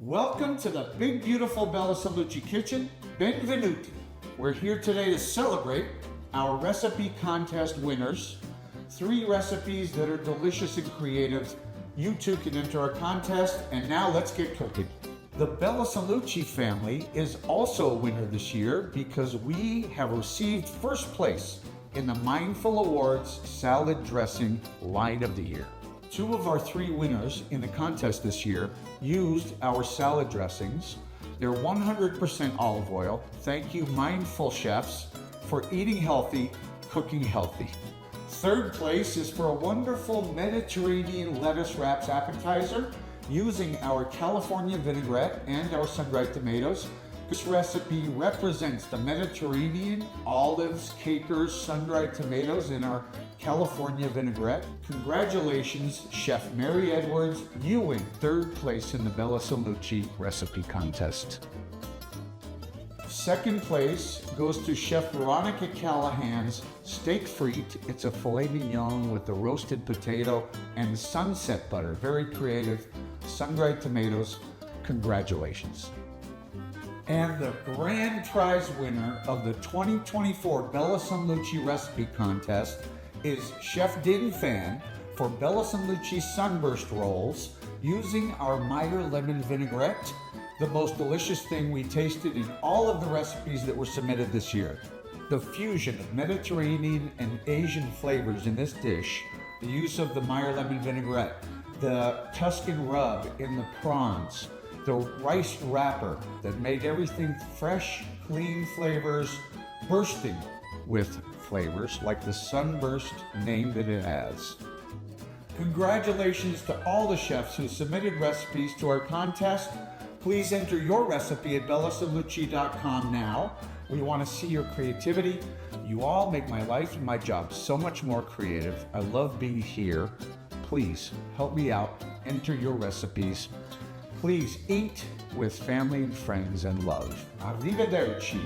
Welcome to the big, beautiful Bella Luci kitchen. Benvenuti. We're here today to celebrate our recipe contest winners. 3 recipes that are delicious and creative. You too can enter our contest, and now let's get cooking. The Bella Luci family is also a winner this year because we have received first place in the Mindful Awards Salad Dressing Line of the Year. 2 of our 3 winners in the contest this year used our salad dressings. They're 100% olive oil. Thank you, Mindful Chefs, for eating healthy, cooking healthy. 3rd place is for a wonderful Mediterranean lettuce wraps appetizer using our California vinaigrette and our sun-dried tomatoes. This recipe represents the Mediterranean, olives, capers, sun-dried tomatoes in our California vinaigrette. Congratulations, Chef Mary Edwards. You win 3rd place in the Bella Luci recipe contest. 2nd place goes to Chef Veronica Callahan's steak frite. It's a filet mignon with the roasted potato and sunset butter. Very creative. Sun-dried tomatoes. Congratulations. And the grand prize winner of the 2024 Bella Luci recipe contest is Chef Din Fan for Bella Luci sunburst rolls using our Meyer lemon vinaigrette, the most delicious thing we tasted in all of the recipes that were submitted this year. The fusion of Mediterranean and Asian flavors in this dish, the use of the Meyer lemon vinaigrette, the Tuscan rub in the prawns, the rice wrapper that made everything fresh, clean flavors, bursting with flavors like the sunburst name that it has. Congratulations to all the chefs who submitted recipes to our contest. Please enter your recipe at bellasaluci.com now. We want to see your creativity. You all make my life and my job so much more creative. I love being here. Please help me out. Enter your recipes. Please eat with family and friends and love. Arrivederci.